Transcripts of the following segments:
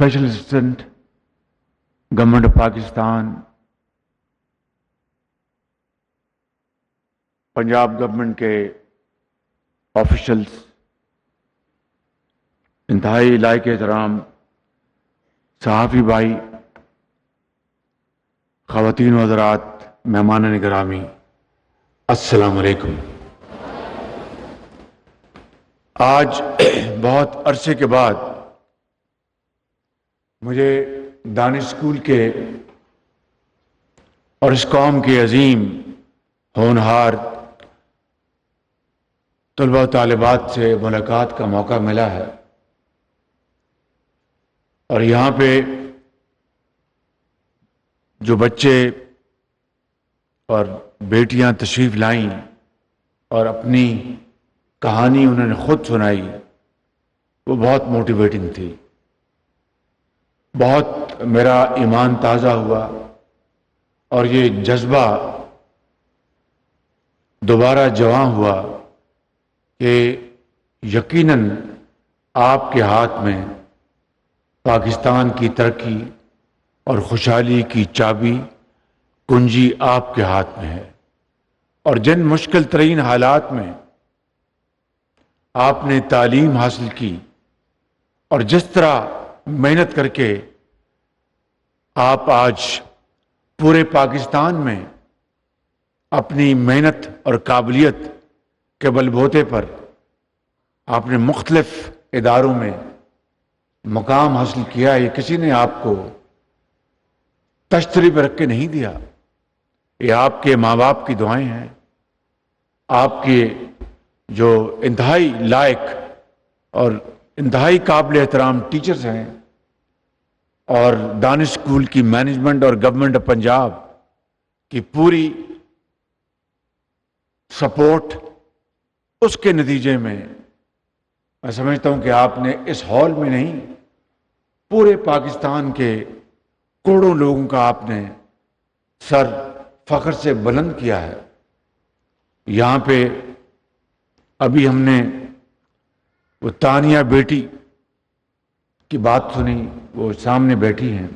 Special assistant government of Pakistan, Punjab government کے officials, انتہائی لائق احترام صحافی بھائی، خواتین و حضرات، مہمان گرامی، السلام علیکم۔ آج بہت عرصے کے بعد مجھے دانش اسکول کے اور اس قوم کے عظیم ہونہار طلباء و طالبات سے ملاقات کا موقع ملا ہے، اور یہاں پہ جو بچے اور بیٹیاں تشریف لائیں اور اپنی کہانی انہوں نے خود سنائی، وہ بہت موٹیویٹنگ تھی۔ بہت میرا ایمان تازہ ہوا اور یہ جذبہ دوبارہ جواں ہوا کہ یقیناً آپ کے ہاتھ میں پاکستان کی ترقی اور خوشحالی کی چابی کنجی آپ کے ہاتھ میں ہے، اور جن مشکل ترین حالات میں آپ نے تعلیم حاصل کی اور جس طرح محنت کر کے آپ آج پورے پاکستان میں اپنی محنت اور قابلیت کے بل بوتے پر آپ نے مختلف اداروں میں مقام حاصل کیا، یہ کسی نے آپ کو تشتری پہ رکھ کے نہیں دیا، یہ آپ کے ماں باپ کی دعائیں ہیں، آپ کے جو انتہائی لائق اور انتہائی قابل احترام ٹیچرز ہیں، اور دانش اسکول کی مینجمنٹ اور گورنمنٹ آف پنجاب کی پوری سپورٹ، اس کے نتیجے میں میں سمجھتا ہوں کہ آپ نے اس ہال میں نہیں، پورے پاکستان کے کروڑوں لوگوں کا آپ نے سر فخر سے بلند کیا ہے۔ یہاں پہ ابھی ہم نے وہ تانیہ بیٹی کی بات سنی، وہ سامنے بیٹھی ہیں،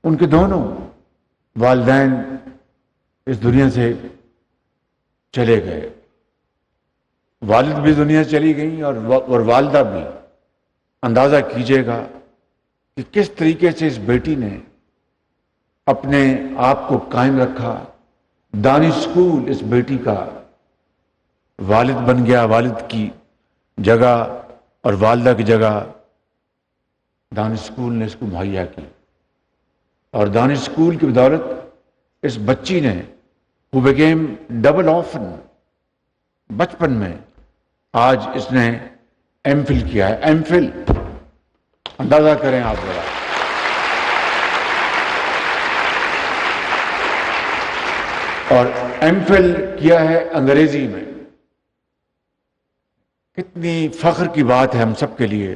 ان کے دونوں والدین اس دنیا سے چلے گئے، والد بھی دنیا سے چلی گئیں اور والدہ بھی۔ اندازہ کیجئے گا کہ کس طریقے سے اس بیٹی نے اپنے آپ کو قائم رکھا۔ دانش اسکول اس بیٹی کا والد بن گیا، والد کی جگہ اور والدہ کی جگہ دانش اسکول نے اس کو مہیا کی، اور دانش اسکول کی بدولت اس بچی نے who became double orphan بچپن میں، آج اس نے ایم فل کیا ہے۔ ایم فل اندازہ کریں آپ ذرا، اور ایم فل کیا ہے انگریزی میں۔ کتنی فخر کی بات ہے ہم سب کے لیے،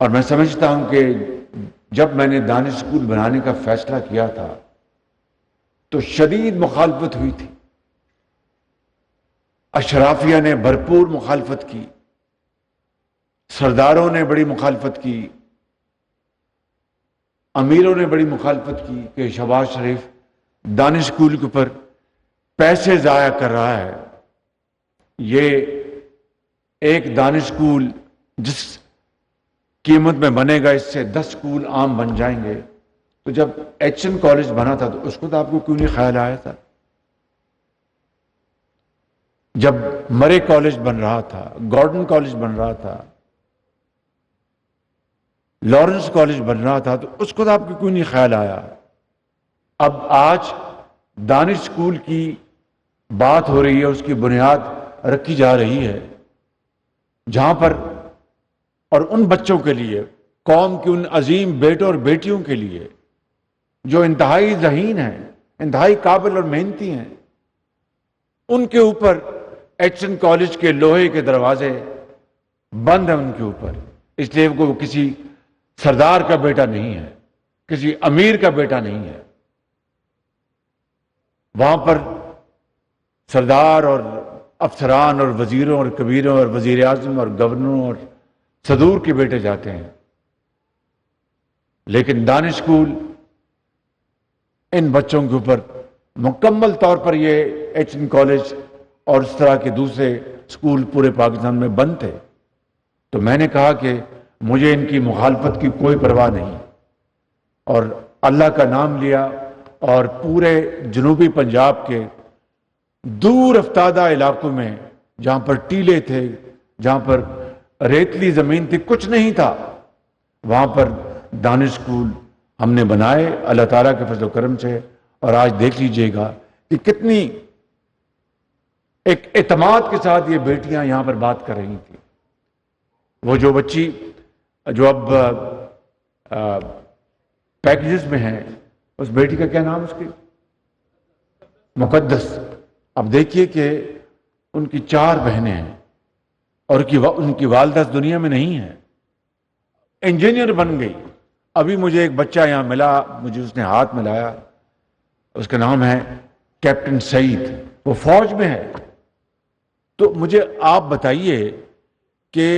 اور میں سمجھتا ہوں کہ جب میں نے دانش اسکول بنانے کا فیصلہ کیا تھا تو شدید مخالفت ہوئی تھی، اشرافیہ نے بھرپور مخالفت کی، سرداروں نے بڑی مخالفت کی، امیروں نے بڑی مخالفت کی کہ شہباز شریف دانش اسکول کے اوپر پیسے ضائع کر رہا ہے۔ یہ ایک دانش اسکول جس قیمت میں بنے گا، اس سے 10 اسکول عام بن جائیں گے۔ تو جب ایچ این کالج بنا تھا تو اس کو تو آپ کو کیوں نہیں خیال آیا تھا؟ جب مرے کالج بن رہا تھا، گارڈن کالج بن رہا تھا، لارنس کالج بن رہا تھا، تو اس کو تو آپ کو کیوں نہیں خیال آیا؟ اب آج دانش اسکول کی بات ہو رہی ہے، اس کی بنیاد رکھی جا رہی ہے، جہاں پر اور ان بچوں کے لیے، قوم کے ان عظیم بیٹوں اور بیٹیوں کے لیے جو انتہائی ذہین ہیں، انتہائی قابل اور محنتی ہیں، ان کے اوپر ایچ این کالج کے لوہے کے دروازے بند ہیں ان کے اوپر، اس لیے وہ کسی سردار کا بیٹا نہیں ہے، کسی امیر کا بیٹا نہیں ہے۔ وہاں پر سردار اور افسران اور وزیروں اور کبیروں اور وزیر اعظم اور گورنروں اور صدور کے بیٹے جاتے ہیں، لیکن دانش اسکول ان بچوں کے اوپر مکمل طور پر، یہ ایچ این کالج اور اس طرح کے دوسرے اسکول پورے پاکستان میں بند تھے. تو میں نے کہا کہ مجھے ان کی مخالفت کی کوئی پرواہ نہیں، اور اللہ کا نام لیا، اور پورے جنوبی پنجاب کے دور افتادہ علاقوں میں جہاں پر ٹیلے تھے، جہاں پر ریتلی زمین تھی، کچھ نہیں تھا، وہاں پر دانش اسکول ہم نے بنائے اللہ تعالیٰ کے فضل و کرم سے. اور آج دیکھ لیجئے گا کہ کتنی ایک اعتماد کے ساتھ یہ بیٹیاں یہاں پر بات کر رہی تھیں. وہ جو بچی جو اب پیکجز میں ہے، اس بیٹی کا کیا نام اس کی؟ مقدس. اب دیکھیے کہ ان کی 4 بہنیں ہیں اور ان کی والدہ اس دنیا میں نہیں ہے، انجینئر بن گئی. ابھی مجھے ایک بچہ یہاں ملا، مجھے اس نے ہاتھ ملایا، اس کا نام ہے کیپٹن سعید، وہ فوج میں ہے. تو مجھے آپ بتائیے کہ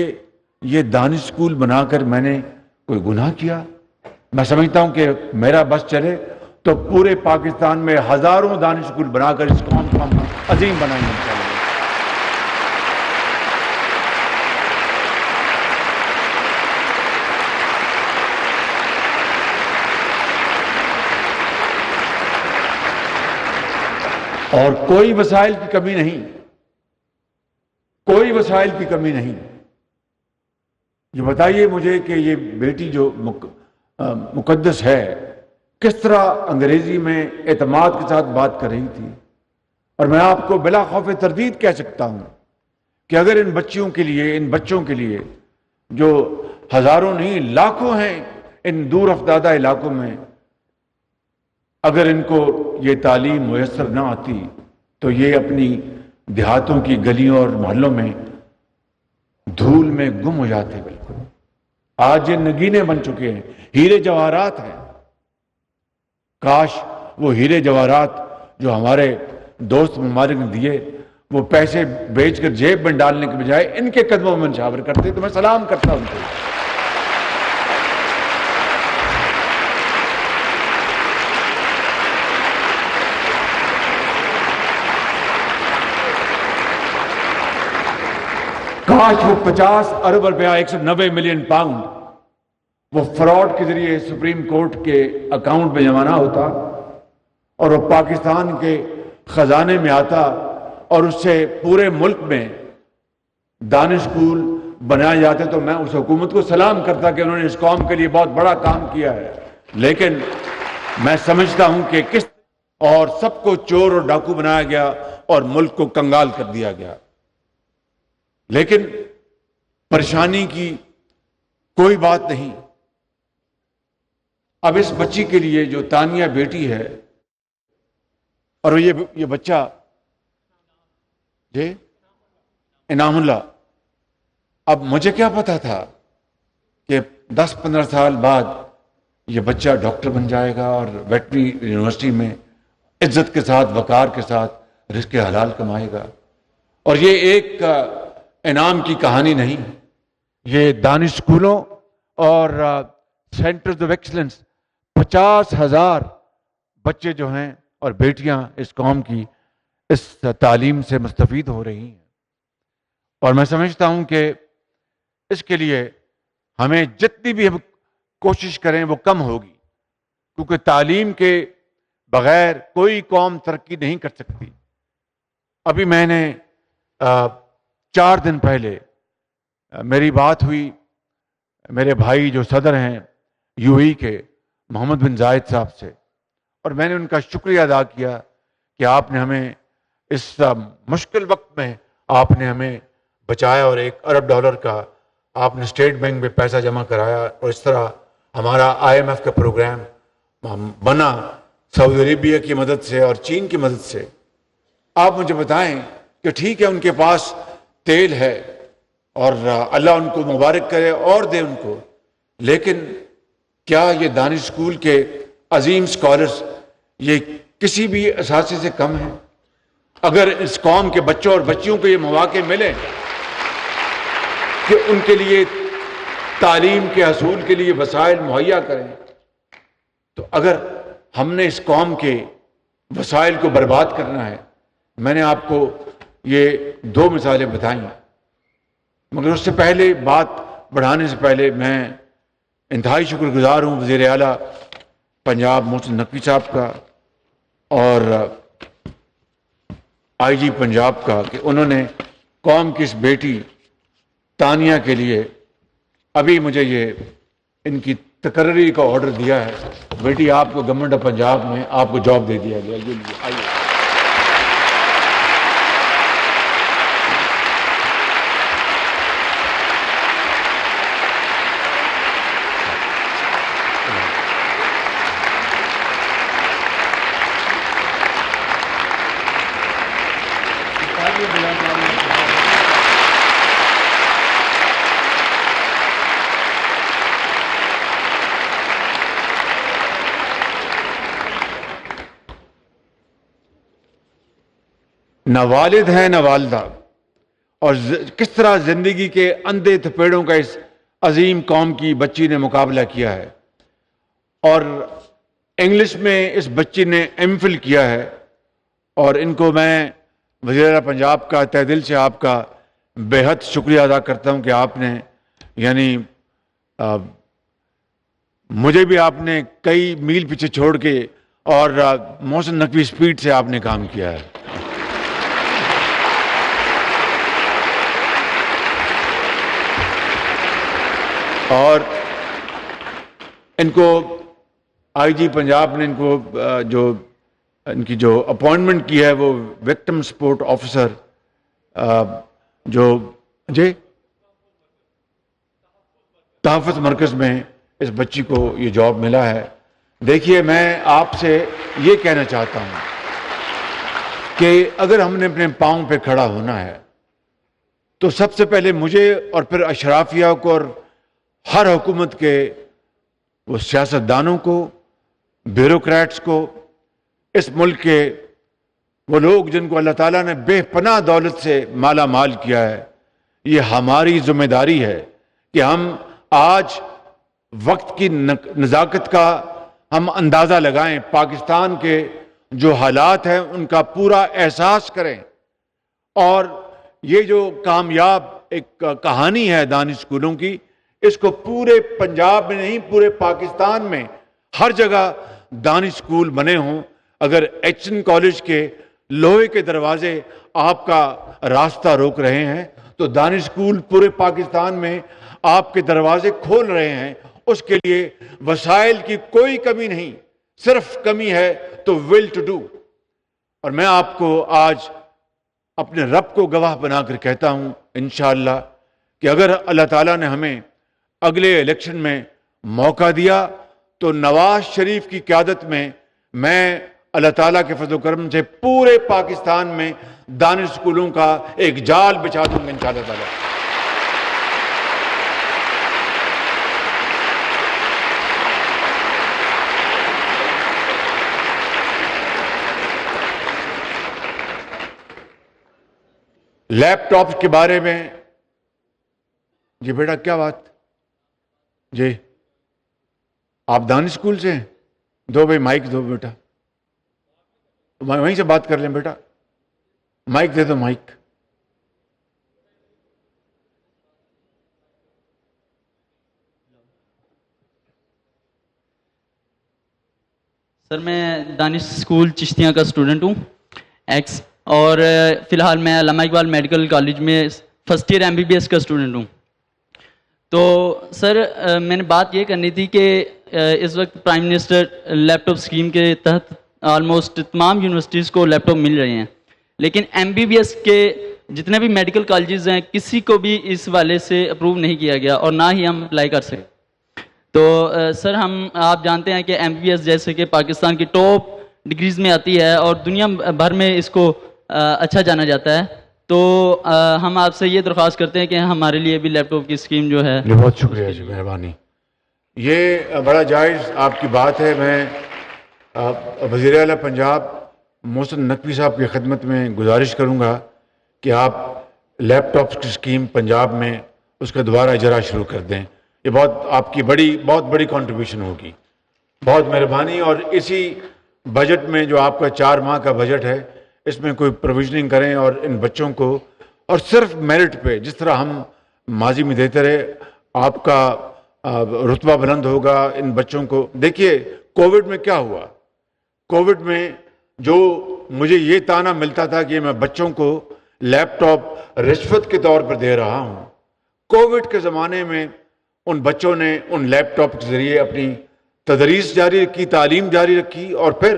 یہ دانش اسکول بنا کر میں نے کوئی گناہ کیا؟ میں سمجھتا ہوں کہ میرا بس چلے تو پورے پاکستان میں ہزاروں دانش اسکول بنا کر اس قوم کو ہم عظیم بنائیں گے انشاءاللہ. اور کوئی وسائل کی کمی نہیں، کوئی وسائل کی کمی نہیں. یہ بتائیے مجھے کہ یہ بیٹی جو مقدس ہے کس طرح انگریزی میں اعتماد کے ساتھ بات کر رہی تھی. اور میں آپ کو بلا خوف تردید کہہ سکتا ہوں کہ اگر ان بچیوں کے لیے، ان بچوں کے لیے جو ہزاروں نہیں لاکھوں ہیں ان دور افتادہ علاقوں میں، اگر ان کو یہ تعلیم میسر نہ آتی تو یہ اپنی دیہاتوں کی گلیوں اور محلوں میں دھول میں گم ہو جاتے. بالکل آج یہ نگینے بن چکے ہیں، ہیرے جواہرات ہیں. کاش وہ ہیرے جواہرات جو ہمارے دوست ممالک نے دیے وہ پیسے بیچ کر جیب میں ڈالنے کے بجائے ان کے قدموں میں نچھاور کرتے تو میں سلام کرتا ہوں ان کو. کاش وہ 50 ارب روپیہ 190 ملین پاؤنڈ وہ فراڈ کے ذریعے سپریم کورٹ کے اکاؤنٹ میں جمع نہ ہوتا اور وہ پاکستان کے خزانے میں آتا اور اس سے پورے ملک میں دانش اسکول بنائے جاتے تو میں اس حکومت کو سلام کرتا کہ انہوں نے اس قوم کے لیے بہت بڑا کام کیا ہے. لیکن میں سمجھتا ہوں کہ کس اور سب کو چور اور ڈاکو بنایا گیا اور ملک کو کنگال کر دیا گیا. لیکن پریشانی کی کوئی بات نہیں. اب اس بچی کے لیے جو تانیہ بیٹی ہے اور یہ بچہ جی انعام اللہ، اب مجھے کیا پتا تھا کہ 10-15 سال بعد یہ بچہ ڈاکٹر بن جائے گا اور ویٹنری یونیورسٹی میں عزت کے ساتھ وقار کے ساتھ رزق حلال کمائے گا. اور یہ ایک انعام کی کہانی نہیں، یہ دانش اسکولوں اور سینٹرز آف ایکسلنس 50,000 بچے جو ہیں اور بیٹیاں اس قوم کی اس تعلیم سے مستفید ہو رہی ہیں. اور میں سمجھتا ہوں کہ اس کے لیے ہمیں جتنی بھی ہم کوشش کریں وہ کم ہوگی، کیونکہ تعلیم کے بغیر کوئی قوم ترقی نہیں کر سکتی. ابھی میں نے 4 دن پہلے میری بات ہوئی میرے بھائی جو صدر ہیں یو اے کے محمد بن زائد صاحب سے، اور میں نے ان کا شکریہ ادا کیا کہ آپ نے ہمیں اس مشکل وقت میں آپ نے ہمیں بچایا اور $1 ارب کا آپ نے اسٹیٹ بینک میں پیسہ جمع کرایا اور اس طرح ہمارا IMF کا پروگرام بنا سعودی عربیہ کی مدد سے اور چین کی مدد سے. آپ مجھے بتائیں کہ ٹھیک ہے ان کے پاس تیل ہے اور اللہ ان کو مبارک کرے اور دے ان کو، لیکن کیا یہ دانش اسکول کے عظیم اسکالرز یہ کسی بھی اثاثے سے کم ہیں؟ اگر اس قوم کے بچوں اور بچیوں کو یہ مواقع ملیں کہ ان کے لیے تعلیم کے حصول کے لیے وسائل مہیا کریں. تو اگر ہم نے اس قوم کے وسائل کو برباد کرنا ہے، میں نے آپ کو یہ 2 مثالیں بتائیں، مگر اس سے پہلے بات بڑھانے سے پہلے میں انتہائی شکر گزار ہوں وزیر اعلیٰ پنجاب محسن نقوی صاحب کا اور آئی جی پنجاب کا کہ انہوں نے قوم کی اس بیٹی تانیہ کے لیے ابھی مجھے یہ ان کی تقرری کا آرڈر دیا ہے. بیٹی آپ کو گورنمنٹ آف پنجاب میں آپ کو جاب دے دیا گیا. یہ لیجیے، آئیے. نہ والد ہیں نہ والدہ، اور کس طرح زندگی کے اندھے تھپیڑوں کا اس عظیم قوم کی بچی نے مقابلہ کیا ہے. اور انگلش میں اس بچی نے ایم فل کیا ہے، اور ان کو میں وزیر اعلیٰ پنجاب کا تہ دل سے آپ کا بے حد شکریہ ادا کرتا ہوں کہ آپ نے یعنی مجھے بھی آپ نے کئی میل پیچھے چھوڑ کے اور محسن نقوی اسپیڈ سے آپ نے کام کیا ہے. اور ان کو آئی جی پنجاب نے ان کو ان کی جو اپوائنٹمنٹ کی ہے وہ وکٹم سپورٹ آفیسر جو جی تحفظ مرکز میں اس بچی کو یہ جاب ملا ہے. دیکھیے، میں آپ سے یہ کہنا چاہتا ہوں کہ اگر ہم نے اپنے پاؤں پہ کھڑا ہونا ہے تو سب سے پہلے مجھے اور پھر اشرافیہ کو اور ہر حکومت کے وہ سیاستدانوں کو، بیوروکریٹس کو، اس ملک کے وہ لوگ جن کو اللہ تعالیٰ نے بے پناہ دولت سے مالا مال کیا ہے، یہ ہماری ذمہ داری ہے کہ ہم آج وقت کی نزاکت کا ہم اندازہ لگائیں، پاکستان کے جو حالات ہیں ان کا پورا احساس کریں. اور یہ جو کامیاب ایک کہانی ہے دانش اسکولوں کی، اس کو پورے پنجاب میں نہیں پورے پاکستان میں ہر جگہ دانش اسکول بنے ہوں. اگر ایچ این کالج کے لوہے کے دروازے آپ کا راستہ روک رہے ہیں تو دانش اسکول پورے پاکستان میں آپ کے دروازے کھول رہے ہیں. اس کے لیے وسائل کی کوئی کمی نہیں، صرف کمی ہے تو ول ٹو ڈو. اور میں آپ کو آج اپنے رب کو گواہ بنا کر کہتا ہوں انشاءاللہ کہ اگر اللہ تعالیٰ نے ہمیں اگلے الیکشن میں موقع دیا تو نواز شریف کی قیادت میں اللہ تعالیٰ کے فضل و کرم سے پورے پاکستان میں دانش اسکولوں کا ایک جال بچھا دوں گا انشاءاللہ تعالیٰ. لیپ ٹاپ کے بارے میں جی بیٹا کیا بات جی آپ دانش اسکول سے ہیں؟ دو بھائی مائک دو بیٹا، وہیں سے بات کر لیں بیٹا، مائک دے دو مائک. سر میں دانش اسکول چشتیاں کا اسٹوڈنٹ ہوں ایکس، اور فی الحال میں علامہ اقبال میڈیکل کالج میں فرسٹ ایئر MBBS کا اسٹوڈنٹ ہوں. تو سر میں نے بات یہ کرنی تھی کہ اس وقت پرائم منسٹر لیپ ٹاپ اسکیم کے تحت آلموسٹ تمام یونیورسٹیز کو لیپ ٹاپ مل رہے ہیں، لیکن MBBS کے جتنے بھی میڈیکل کالجز ہیں کسی کو بھی اس والے سے اپروو نہیں کیا گیا اور نہ ہی ہم اپلائی کر سکے. تو سر آپ جانتے ہیں کہ MBBS جیسے کہ پاکستان کی ٹاپ ڈگریز میں آتی ہے اور دنیا بھر میں اس کو اچھا جانا جاتا ہے. تو ہم آپ سے یہ درخواست کرتے ہیں کہ ہمارے لیے بھی لیپ ٹاپ کی اسکیم جو ہے. بہت شکریہ جی، مہربانی. یہ بڑا جائز آپ کی بات ہے. میں وزیر اعلیٰ پنجاب محسن نقوی صاحب کی خدمت میں گزارش کروں گا کہ آپ لیپ ٹاپ کی اسکیم پنجاب میں اس کا دوبارہ اجرا شروع کر دیں. یہ بہت بڑی کنٹریبیوشن ہوگی. بہت مہربانی. اور اسی بجٹ میں جو آپ کا 4 ماہ کا بجٹ ہے اس میں کوئی پروویژننگ کریں اور ان بچوں کو, اور صرف میرٹ پہ جس طرح ہم ماضی میں دیتے رہے, آپ کا رتبہ بلند ہوگا ان بچوں کو. دیکھیے کووڈ میں کیا ہوا. کووڈ میں جو مجھے یہ تانا ملتا تھا کہ میں بچوں کو لیپ ٹاپ رشوت کے طور پر دے رہا ہوں, کووڈ کے زمانے میں ان بچوں نے ان لیپ ٹاپ کے ذریعے اپنی تدریس جاری رکھی, تعلیم جاری رکھی, اور پھر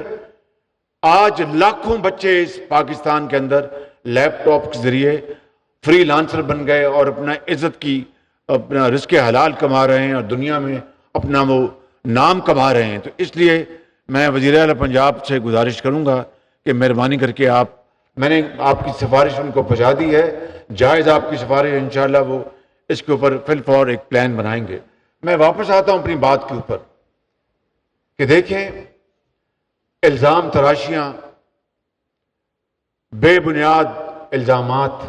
آج لاکھوں بچے اس پاکستان کے اندر لیپ ٹاپ کے ذریعے فری لانسر بن گئے اور اپنا رزق حلال کما رہے ہیں اور دنیا میں اپنا وہ نام کما رہے ہیں. تو اس لیے میں وزیر اعلیٰ پنجاب سے گزارش کروں گا کہ مہربانی کر کے میں نے آپ کی سفارش ان کو پہنچا دی ہے, جائز آپ کی سفارش, انشاءاللہ وہ اس کے اوپر فی الفور ایک پلان بنائیں گے. میں واپس آتا ہوں اپنی بات کے اوپر کہ دیکھیں الزام تراشیاں, بے بنیاد الزامات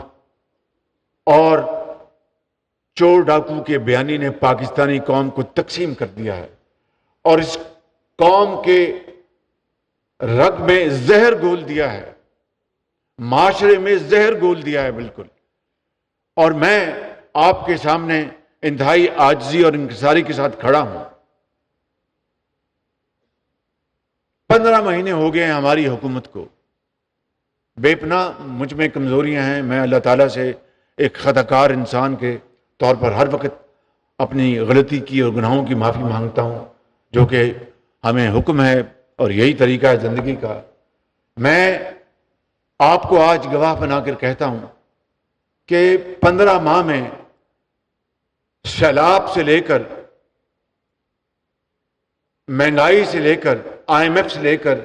اور چور ڈاکو کے بیانی نے پاکستانی قوم کو تقسیم کر دیا ہے اور اس قوم کے رگ میں زہر گھول دیا ہے, معاشرے میں زہر گھول دیا ہے بالکل. اور میں آپ کے سامنے انتہائی عاجزی اور انکساری کے ساتھ کھڑا ہوں. 15 مہینے ہو گئے ہیں ہماری حکومت کو. بے پناہ مجھ میں کمزوریاں ہیں. میں اللہ تعالیٰ سے ایک خطا کار انسان کے طور پر ہر وقت اپنی غلطی کی اور گناہوں کی معافی مانگتا ہوں, جو کہ ہمیں حکم ہے اور یہی طریقہ ہے زندگی کا. میں آپ کو آج گواہ بنا کر کہتا ہوں کہ 15 ماہ میں سیلاب سے لے کر, مہنگائی سے لے کر, IMF سے لے کر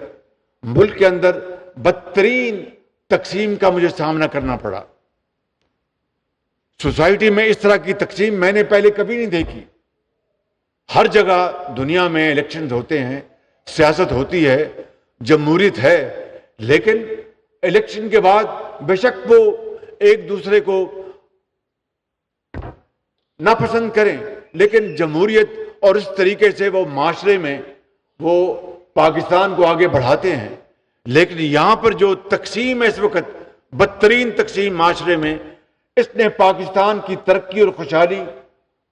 ملک کے اندر بدترین تقسیم کا مجھے سامنا کرنا پڑا. سوسائٹی میں اس طرح کی تقسیم میں نے پہلے کبھی نہیں دیکھی. ہر جگہ دنیا میں الیکشنز ہوتے ہیں, سیاست ہوتی ہے, جمہوریت ہے, لیکن الیکشن کے بعد بے شک وہ ایک دوسرے کو ناپسند کریں, لیکن جمہوریت اور اس طریقے سے وہ معاشرے میں وہ پاکستان کو آگے بڑھاتے ہیں. لیکن یہاں پر جو تقسیم ہے اس وقت, بدترین تقسیم معاشرے میں, اس نے پاکستان کی ترقی اور خوشحالی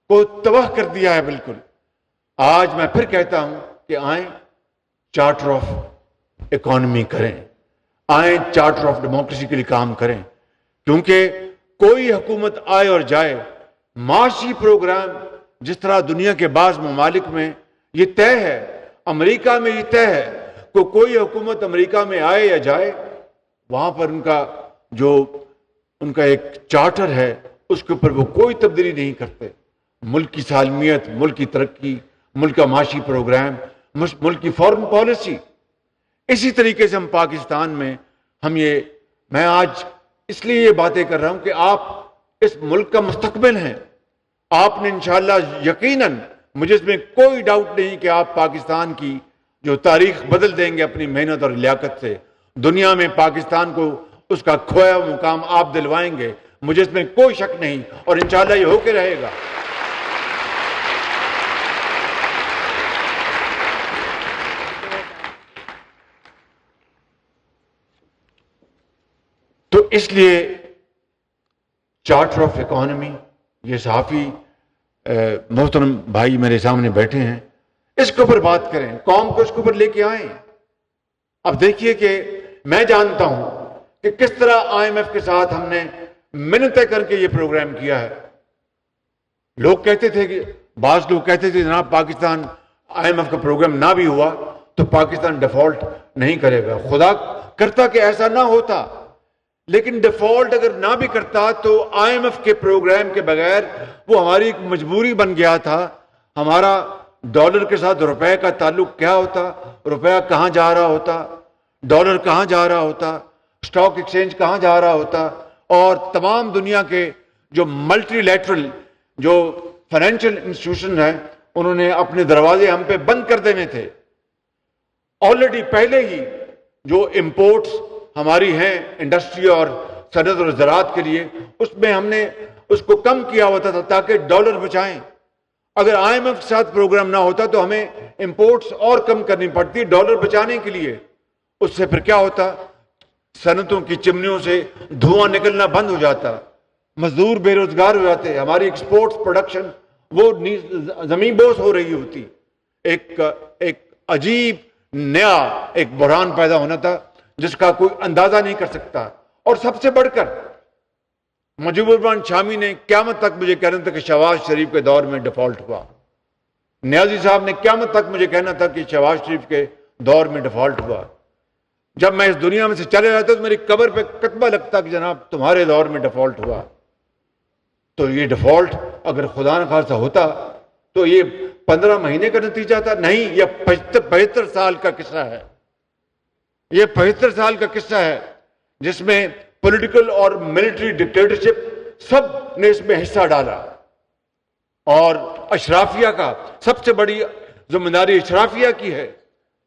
کو تباہ کر دیا ہے بالکل. آج میں پھر کہتا ہوں کہ آئیں چارٹر آف اکانومی کریں, آئیں چارٹر آف ڈیموکریسی کے لیے کام کریں, کیونکہ کوئی حکومت آئے اور جائے, معاشی پروگرام جس طرح دنیا کے بعض ممالک میں یہ طے ہے, امریکہ میں یہ طے ہے کہ کوئی حکومت امریکہ میں آئے یا جائے, وہاں پر ان کا ایک چارٹر ہے, اس کے اوپر وہ کوئی تبدیلی نہیں کرتے. ملک کی سالمیت, ملک کی ترقی, ملک کا معاشی پروگرام, ملک کی فارن پالیسی, اسی طریقے سے ہم پاکستان میں میں آج اس لیے یہ باتیں کر رہا ہوں کہ آپ اس ملک کا مستقبل ہیں. آپ نے انشاءاللہ یقیناً, مجھے اس میں کوئی ڈاؤٹ نہیں کہ آپ پاکستان کی جو تاریخ بدل دیں گے اپنی محنت اور لیاقت سے. دنیا میں پاکستان کو اس کا کھویا ہوا مقام آپ دلوائیں گے, مجھے اس میں کوئی شک نہیں, اور انشاءاللہ یہ ہو کے رہے گا. تو اس لیے چارٹر آف اکانومی, یہ صحافی محترم بھائی میرے سامنے بیٹھے ہیں, اس کے اوپر بات کریں, قوم کو اس کے اوپر لے کے آئیں. اب دیکھیے کہ میں جانتا ہوں کہ کس طرح IMF کے ساتھ ہم نے منتیں کر کے یہ پروگرام کیا ہے. لوگ کہتے تھے کہ بعض لوگ کہتے تھے جناب پاکستان IMF کا پروگرام نہ بھی ہوا تو پاکستان ڈیفالٹ نہیں کرے گا. خدا کرتا کہ ایسا نہ ہوتا, لیکن ڈیفالٹ اگر نہ بھی کرتا تو IMF کے پروگرام کے بغیر وہ ہماری ایک مجبوری بن گیا تھا. ہمارا ڈالر کے ساتھ روپے کا تعلق کیا ہوتا, روپیہ کہاں جا رہا ہوتا, ڈالر کہاں جا رہا ہوتا, اسٹاک ایکسچینج کہاں جا رہا ہوتا, اور تمام دنیا کے جو ملٹی لیٹرل جو فائنینشیل انسٹیٹیوشن ہیں انہوں نے اپنے دروازے ہم پہ بند کر دینے تھے. آلریڈی پہلے ہی جو امپورٹس ہماری ہیں انڈسٹری اور صنعت اور زراعت کے لیے, اس میں ہم نے اس کو کم کیا ہوتا تھا تاکہ ڈالر بچائیں. اگر آئی ایم ایف کے ساتھ پروگرام نہ ہوتا تو ہمیں امپورٹس اور کم کرنی پڑتی ڈالر بچانے کے لیے. اس سے پھر کیا ہوتا؟ صنعتوں کی چمنیوں سے دھواں نکلنا بند ہو جاتا, مزدور بے روزگار ہو جاتے, ہماری ایکسپورٹس پروڈکشن وہ زمین بوس ہو رہی ہوتی. ایک عجیب نیا ایک بحران پیدا ہونا تھا جس کا کوئی اندازہ نہیں کر سکتا. اور سب سے بڑھ کر مجیب الرحمان شامی نے قیامت تک مجھے کہنا تھا کہ شہباز شریف کے دور میں ڈیفالٹ ہوا. نیازی صاحب نے قیامت تک مجھے کہنا تھا کہ شہباز شریف کے دور میں ڈیفالٹ ہوا. جب میں اس دنیا میں سے چلے جاتا تو میری قبر پہ کتبہ لگتا کہ جناب تمہارے دور میں ڈیفالٹ ہوا. تو یہ ڈیفالٹ اگر خدا نخواستہ ہوتا تو یہ 15 مہینے کا نتیجہ تھا؟ نہیں, یہ 75 سال کا قصہ ہے. یہ 75 سال کا قصہ ہے جس میں پولیٹیکل اور ملٹری ڈکٹیٹرشپ سب نے اس میں حصہ ڈالا. اور اشرافیہ کا سب سے بڑی ذمہ داری اشرافیہ کی ہے.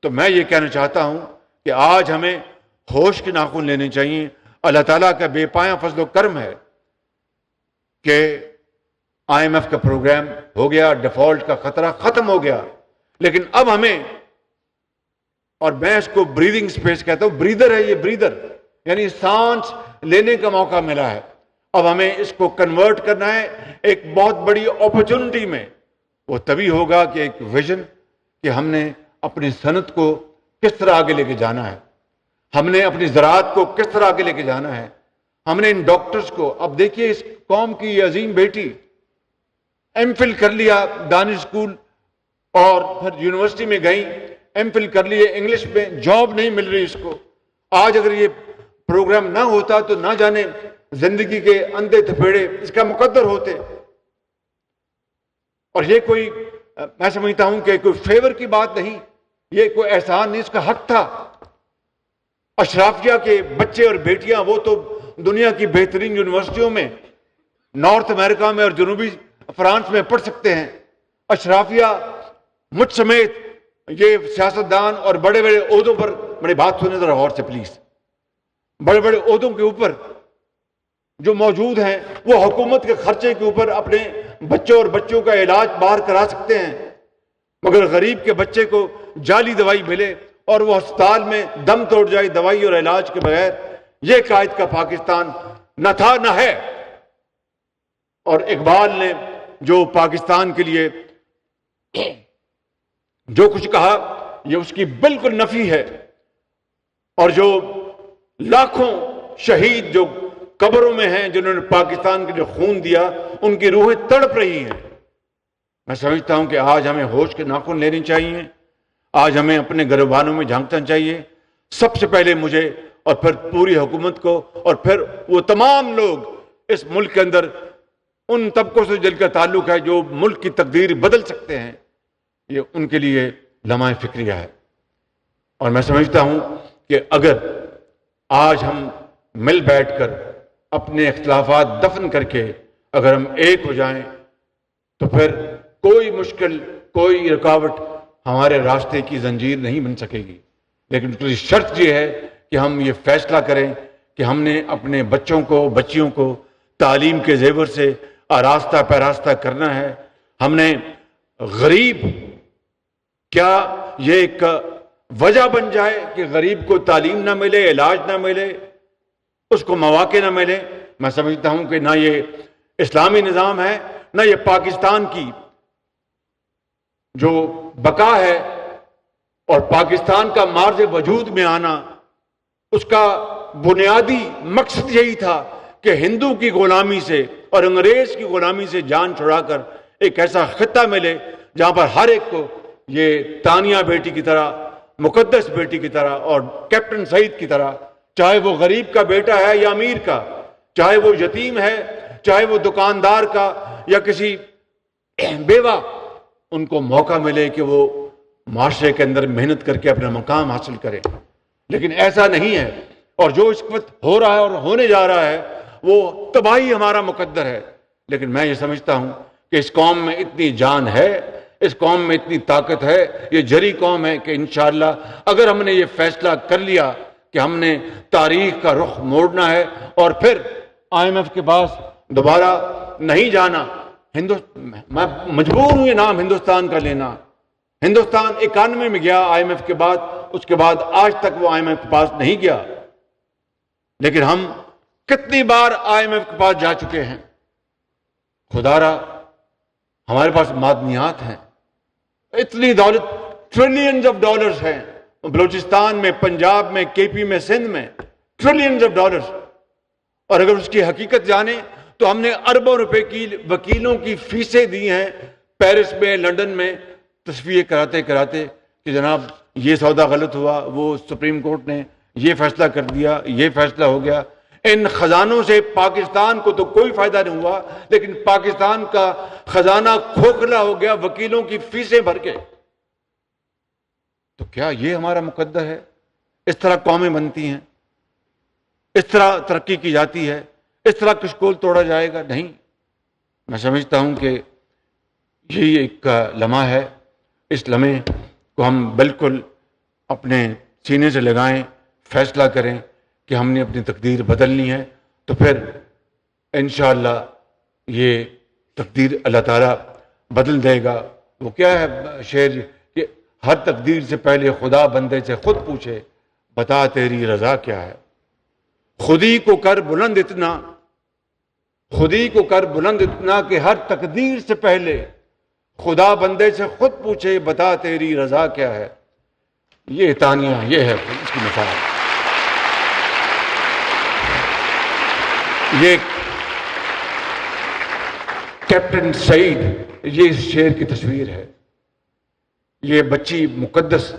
تو میں یہ کہنا چاہتا ہوں کہ آج ہمیں ہوش کے ناخن لینے چاہیے. اللہ تعالیٰ کا بے پایاں فضل و کرم ہے کہ آئی ایم ایف کا پروگرام ہو گیا, ڈیفالٹ کا خطرہ ختم ہو گیا. لیکن اب ہمیں, اور میں اس کو بریدنگ سپیس کہتا ہوں, بریدر ہے یہ, بریدر یعنی سانس لینے کا موقع ملا ہے. اب ہمیں اس کو کنورٹ کرنا ہے ایک بہت بڑی اپرچونٹی میں. وہ تبھی ہوگا کہ ایک ویژن کہ ہم نے اپنی صنعت کو کس طرح آگے لے کے جانا ہے, ہم نے اپنی زراعت کو کس طرح آگے لے کے جانا ہے, ہم نے ان ڈاکٹرز کو. اب دیکھیے اس قوم کی یہ عظیم بیٹی ایم فل کر لیا دانش اسکول اور پھر یونیورسٹی میں گئی, ایم فل کر لیے انگلش میں, جاب نہیں مل رہی اس کو. آج اگر یہ پروگرام نہ ہوتا تو نہ جانے زندگی کے اندھے تھپیڑے اس کا مقدر ہوتے. اور یہ کوئی, میں سمجھتا ہوں کہ کوئی فیور کی بات نہیں, یہ کوئی احسان نہیں, اس کا حق تھا. اشرافیہ کے بچے اور بیٹیاں وہ تو دنیا کی بہترین یونیورسٹیوں میں نارتھ امریکہ میں اور جنوبی فرانس میں پڑھ سکتے ہیں. اشرافیہ مجھ سمیت یہ سیاستدان اور بڑے بڑے عہدوں پر, بڑی بات سنیں ذرا غور سے پلیز, بڑے بڑے عہدوں کے اوپر جو موجود ہیں وہ حکومت کے خرچے کے اوپر اپنے بچوں اور بچوں کا علاج باہر کرا سکتے ہیں. مگر غریب کے بچے کو جعلی دوائی ملے اور وہ ہسپتال میں دم توڑ جائے دوائی اور علاج کے بغیر, یہ قائد کا پاکستان نہ تھا نہ ہے. اور اقبال نے جو پاکستان کے لیے جو کچھ کہا یہ اس کی بالکل نفی ہے. اور جو لاکھوں شہید جو قبروں میں ہیں جنہوں نے پاکستان کے لیے خون دیا, ان کی روحیں تڑپ رہی ہیں. میں سمجھتا ہوں کہ آج ہمیں ہوش کے ناخن لینے چاہیے, آج ہمیں اپنے گریبانوں میں جھانکنا چاہیے. سب سے پہلے مجھے اور پھر پوری حکومت کو اور پھر وہ تمام لوگ اس ملک کے اندر ان طبقوں سے جن کا تعلق ہے جو ملک کی تقدیر بدل سکتے ہیں, یہ ان کے لیے لمحہ فکریہ ہے. اور میں سمجھتا ہوں کہ اگر آج ہم مل بیٹھ کر اپنے اختلافات دفن کر کے اگر ہم ایک ہو جائیں تو پھر کوئی مشکل, کوئی رکاوٹ ہمارے راستے کی زنجیر نہیں بن سکے گی. لیکن اس کی شرط یہ ہے کہ ہم یہ فیصلہ کریں کہ ہم نے اپنے بچوں کو, بچیوں کو تعلیم کے زیور سے آراستہ پیراستہ کرنا ہے. ہم نے غریب, کیا یہ ایک وجہ بن جائے کہ غریب کو تعلیم نہ ملے, علاج نہ ملے, اس کو مواقع نہ ملے؟ میں سمجھتا ہوں کہ نہ یہ اسلامی نظام ہے, نہ یہ پاکستان کی جو بقا ہے اور پاکستان کا مارج وجود میں آنا, اس کا بنیادی مقصد یہی تھا کہ ہندو کی غلامی سے اور انگریز کی غلامی سے جان چھڑا کر ایک ایسا خطہ ملے جہاں پر ہر ایک کو یہ تانیہ بیٹی کی طرح, مقدس بیٹی کی طرح اور کیپٹن سعید کی طرح, چاہے وہ غریب کا بیٹا ہے یا امیر کا, چاہے وہ یتیم ہے, چاہے وہ دکاندار کا یا کسی بیوہ, ان کو موقع ملے کہ وہ معاشرے کے اندر محنت کر کے اپنا مقام حاصل کرے. لیکن ایسا نہیں ہے, اور جو اس وقت ہو رہا ہے اور ہونے جا رہا ہے وہ تباہی ہمارا مقدر ہے. لیکن میں یہ سمجھتا ہوں کہ اس قوم میں اتنی جان ہے, اس قوم میں اتنی طاقت ہے, یہ جری قوم ہے کہ انشاءاللہ اگر ہم نے یہ فیصلہ کر لیا کہ ہم نے تاریخ کا رخ موڑنا ہے اور پھر آئی ایم ایف کے پاس دوبارہ نہیں جانا, میں مجبور ہوں یہ نام ہندوستان کا لینا. ہندوستان 91 میں گیا IMF کے بعد, اس کے بعد آج تک وہ IMF کے پاس نہیں گیا. لیکن ہم کتنی بار IMF کے پاس جا چکے ہیں. خدا را ہمارے پاس معدنیات ہیں, اتنی دولت, ٹریلینز آف ڈالرز ہیں بلوچستان میں, پنجاب میں, KP میں, سندھ میں, ٹریلینز آف ڈالرز. اور اگر اس کی حقیقت جانیں تو ہم نے اربوں روپے کی وکیلوں کی فیسیں دی ہیں پیرس میں, لنڈن میں, تصفیے کراتے کراتے کہ جناب یہ سودا غلط ہوا, وہ سپریم کورٹ نے یہ فیصلہ کر دیا, یہ فیصلہ ہو گیا. ان خزانوں سے پاکستان کو تو کوئی فائدہ نہیں ہوا, لیکن پاکستان کا خزانہ کھوکھلا ہو گیا وکیلوں کی فیسیں بھر کے. تو کیا یہ ہمارا مقدر ہے؟ اس طرح قومیں بنتی ہیں, اس طرح ترقی کی جاتی ہے, اس طرح کشکول توڑا جائے گا؟ نہیں. میں سمجھتا ہوں کہ یہی ایک لمحہ ہے. اس لمحے کو ہم بالکل اپنے سینے سے لگائیں, فیصلہ کریں کہ ہم نے اپنی تقدیر بدلنی ہے, تو پھر انشاءاللہ یہ تقدیر اللہ تعالیٰ بدل دے گا. وہ کیا ہے شعر کہ ہر تقدیر سے پہلے خدا بندے سے خود پوچھے, بتا تیری رضا کیا ہے. خودی کو کر بلند اتنا, خودی کو کر بلند اتنا کہ ہر تقدیر سے پہلے خدا بندے سے خود پوچھے, بتا تیری رضا کیا ہے. یہ تانیہ, یہ ہے اس کی مثال. یہ کیپٹن سعید, یہ اس شعر کی تصویر ہے. یہ بچی مقدس,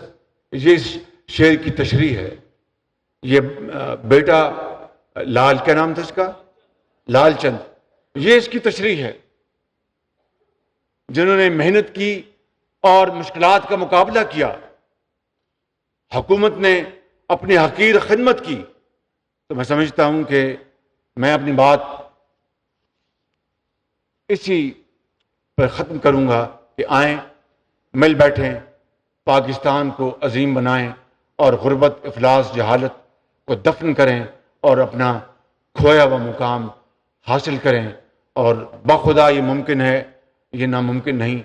یہ اس شعر کی تشریح ہے. یہ بیٹا لال, کیا نام تھا اس کا, لال چند, یہ اس کی تشریح ہے. جنہوں نے محنت کی اور مشکلات کا مقابلہ کیا, حکومت نے اپنی حقیر خدمت کی. تو میں سمجھتا ہوں کہ میں اپنی بات اسی پر ختم کروں گا کہ آئیں, مل بیٹھیں, پاکستان کو عظیم بنائیں اور غربت, افلاس, جہالت کو دفن کریں اور اپنا کھویا ہوا مقام حاصل کریں. اور بخدا یہ ممکن ہے, یہ ناممکن نہیں.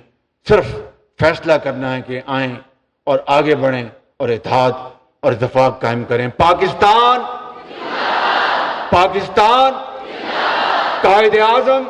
صرف فیصلہ کرنا ہے کہ آئیں اور آگے بڑھیں اور اتحاد اور اتفاق قائم کریں. پاکستان, پاکستان, قائد اعظم